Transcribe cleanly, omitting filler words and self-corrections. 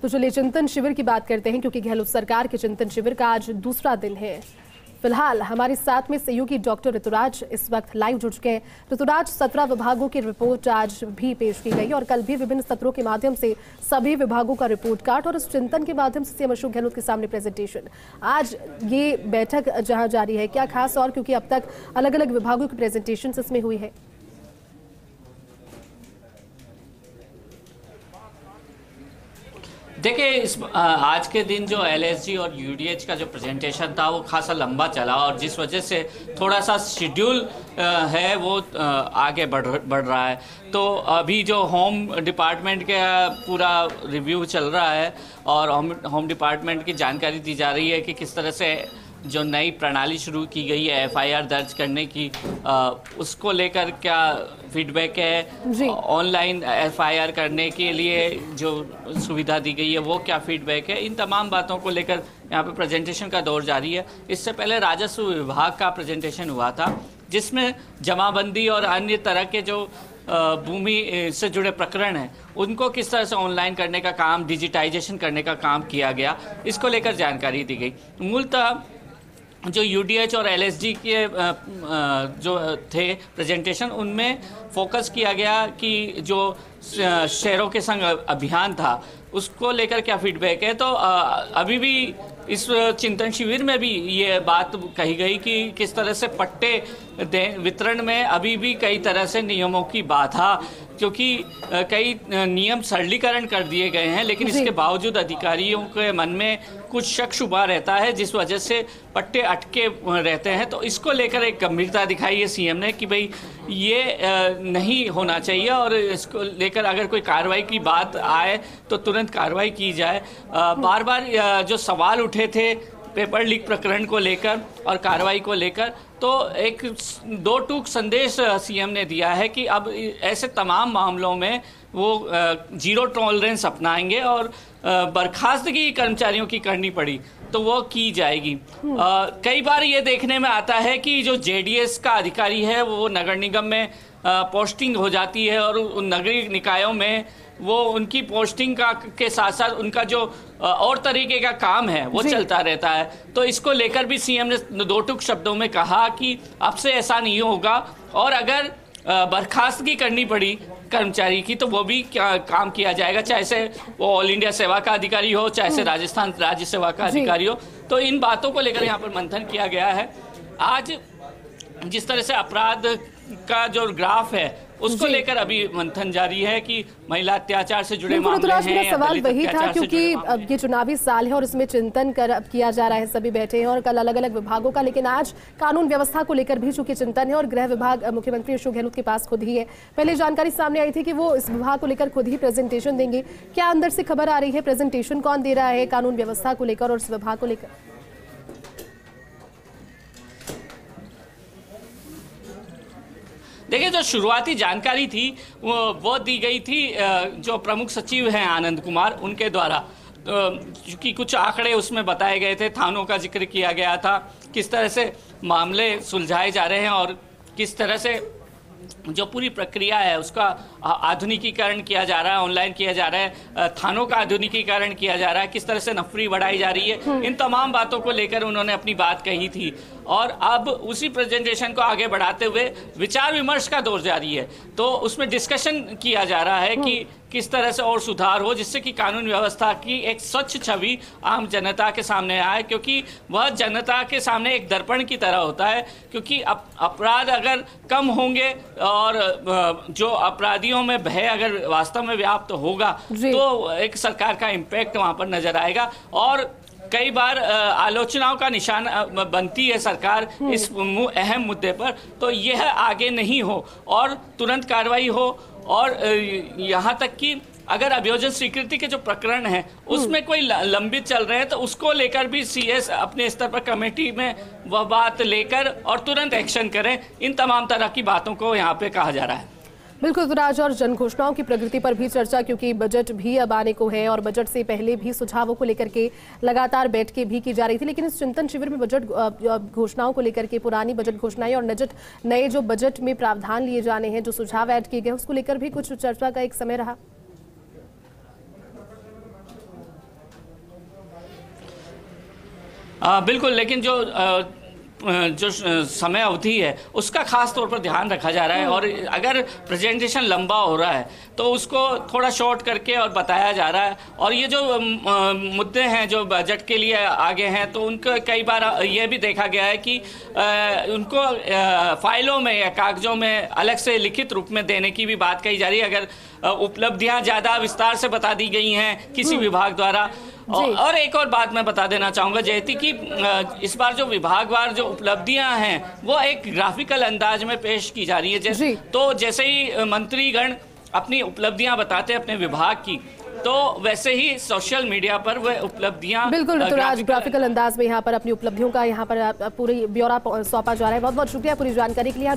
तो चलिए चिंतन शिविर की बात करते हैं, क्योंकि गहलोत सरकार के चिंतन शिविर का आज दूसरा दिन है। फिलहाल हमारे साथ में सहयोगी डॉक्टर ऋतुराज इस वक्त लाइव जुड़ चुके हैं। ऋतुराज, 17 विभागों की रिपोर्ट आज भी पेश की गई और कल भी विभिन्न सत्रों के माध्यम से सभी विभागों का रिपोर्ट कार्ड और इस चिंतन के माध्यम से सीएम अशोक गहलोत के सामने प्रेजेंटेशन। आज ये बैठक जहां जारी है, क्या खास और क्योंकि अब तक अलग अलग विभागों की प्रेजेंटेशन इसमें हुई है? देखिए, आज के दिन जो एलएसजी और यूडीएच का जो प्रेजेंटेशन था वो खासा लंबा चला और जिस वजह से थोड़ा सा शेड्यूल है वो आगे बढ़ रहा है। तो अभी जो होम डिपार्टमेंट का पूरा रिव्यू चल रहा है और होम डिपार्टमेंट की जानकारी दी जा रही है कि किस तरह से जो नई प्रणाली शुरू की गई है एफआईआर दर्ज करने की, उसको लेकर क्या फीडबैक है, ऑनलाइन एफआईआर करने के लिए जो सुविधा दी गई है वो क्या फीडबैक है, इन तमाम बातों को लेकर यहाँ पे प्रेजेंटेशन का दौर जारी है। इससे पहले राजस्व विभाग का प्रेजेंटेशन हुआ था जिसमें जमाबंदी और अन्य तरह के जो भूमि से जुड़े प्रकरण हैं उनको किस तरह से ऑनलाइन करने का काम, डिजिटाइजेशन करने का काम किया गया, इसको लेकर जानकारी दी गई। मूलतः जो यूडीएच और एलएसजी के जो थे प्रेजेंटेशन, उनमें फोकस किया गया कि जो शहरों के संग अभियान था उसको लेकर क्या फीडबैक है। तो अभी भी इस चिंतन शिविर में भी ये बात कही गई कि किस तरह से पट्टे वितरण में अभी भी कई तरह से नियमों की बाधा, क्योंकि कई नियम सरलीकरण कर दिए गए हैं लेकिन इसके बावजूद अधिकारियों के मन में कुछ शक शुबा रहता है जिस वजह से पट्टे अटके रहते हैं। तो इसको लेकर एक गंभीरता दिखाई है सीएम ने कि भाई ये नहीं होना चाहिए और इसको लेकर अगर कोई कार्रवाई की बात आए तो तुरंत कार्रवाई की जाए। बार बार जो सवाल उठे थे पेपर लीक प्रकरण को लेकर और कार्रवाई को लेकर, तो एक दो टूक संदेश सीएम ने दिया है कि अब ऐसे तमाम मामलों में वो जीरो टॉलरेंस अपनाएंगे और बर्खास्तगी कर्मचारियों की करनी पड़ी तो वो की जाएगी। कई बार ये देखने में आता है कि जो जेडीएस का अधिकारी है वो नगर निगम में पोस्टिंग हो जाती है और उन नगरीय निकायों में वो उनकी पोस्टिंग का के साथ साथ उनका जो और तरीके का काम है वो चलता रहता है। तो इसको लेकर भी सीएम ने दो टूक शब्दों में कहा कि अब से ऐसा नहीं होगा और अगर बर्खास्तगी करनी पड़ी कर्मचारी की तो वो भी काम किया जाएगा, चाहे से वो ऑल इंडिया सेवा का अधिकारी हो, चाहे से राजस्थान राज्य सेवा का अधिकारी हो। तो इन बातों को लेकर यहाँ पर मंथन किया गया है। आज जिस तरह से अपराध का जो ग्राफ है उसको लेकर अभी मंथन जारी है कि महिला अत्याचार से जुड़े मामले हैं। मेरा सवाल वही था क्योंकि अब ये चुनावी साल है और इसमें चिंतन किया जा रहा है, सभी बैठे हैं और कल अलग अलग विभागों का, लेकिन आज कानून व्यवस्था को लेकर भी चूंकि चिंतन है और गृह विभाग मुख्यमंत्री अशोक गहलोत के पास खुद ही है। पहले जानकारी सामने आई थी कि वो इस विभाग को लेकर खुद ही प्रेजेंटेशन देंगे, क्या अंदर से खबर आ रही है प्रेजेंटेशन कौन दे रहा है कानून व्यवस्था को लेकर और इस विभाग को लेकर? देखिए, जो शुरुआती जानकारी थी वो दी गई थी जो प्रमुख सचिव हैं आनंद कुमार, उनके द्वारा, क्योंकि कुछ आंकड़े उसमें बताए गए थे, थानों का जिक्र किया गया था, किस तरह से मामले सुलझाए जा रहे हैं और किस तरह से जो पूरी प्रक्रिया है उसका आधुनिकीकरण किया जा रहा है, ऑनलाइन किया जा रहा है, थानों का आधुनिकीकरण किया जा रहा है, किस तरह से नफरी बढ़ाई जा रही है, इन तमाम बातों को लेकर उन्होंने अपनी बात कही थी। और अब उसी प्रेजेंटेशन को आगे बढ़ाते हुए विचार विमर्श का दौर जारी है, तो उसमें डिस्कशन किया जा रहा है कि किस तरह से और सुधार हो जिससे कि कानून व्यवस्था की एक स्वच्छ छवि आम जनता के सामने आए, क्योंकि वह जनता के सामने एक दर्पण की तरह होता है। क्योंकि अपराध अगर कम होंगे और जो अपराधियों में भय अगर वास्तव में व्याप्त होगा तो एक सरकार का इम्पैक्ट वहां पर नजर आएगा। और कई बार आलोचनाओं का निशान बनती है सरकार इस अहम मुद्दे पर, तो यह आगे नहीं हो और तुरंत कार्रवाई हो। और यहाँ तक कि अगर अभियोजन स्वीकृति के जो प्रकरण हैं उसमें कोई लंबित चल रहे हैं तो उसको लेकर भी सीएस अपने स्तर पर कमेटी में वह बात लेकर और तुरंत एक्शन करें। इन तमाम तरह की बातों को यहाँ पे कहा जा रहा है। बिल्कुल ऋतुराज, और जन घोषणाओं की प्रगति पर भी चर्चा, क्योंकि बजट भी अब आने को है और बजट से पहले भी सुझावों को लेकर के लगातार बैठकें भी की जा रही थी, लेकिन इस चिंतन शिविर में बजट घोषणाओं को लेकर के पुरानी बजट घोषणाएं और नए जो बजट में प्रावधान लिए जाने हैं, जो सुझाव ऐड किए गए, उसको लेकर भी कुछ चर्चा का एक समय रहा। बिल्कुल, लेकिन जो समय अवधि है उसका खास तौर पर ध्यान रखा जा रहा है, और अगर प्रेजेंटेशन लंबा हो रहा है तो उसको थोड़ा शॉर्ट करके और बताया जा रहा है। और ये जो मुद्दे हैं जो बजट के लिए आगे हैं, तो उनको कई बार ये भी देखा गया है कि उनको फाइलों में या कागजों में अलग से लिखित रूप में देने की भी बात कही जा रही है, अगर उपलब्धियां ज़्यादा विस्तार से बता दी गई हैं किसी विभाग द्वारा। और एक और बात मैं बता देना चाहूँगा जयती कि इस बार जो विभागवार जो उपलब्धियां हैं वो एक ग्राफिकल अंदाज में पेश की जा रही है। तो जैसे ही मंत्रीगण अपनी उपलब्धियां बताते हैं अपने विभाग की, तो वैसे ही सोशल मीडिया पर वह उपलब्धियां बिल्कुल ऋतुराज ग्राफिकल अंदाज में यहाँ पर अपनी उपलब्धियों का यहाँ पर पूरी ब्यौरा सौंपा जा रहा है। बहुत बहुत शुक्रिया पूरी जानकारी के लिए।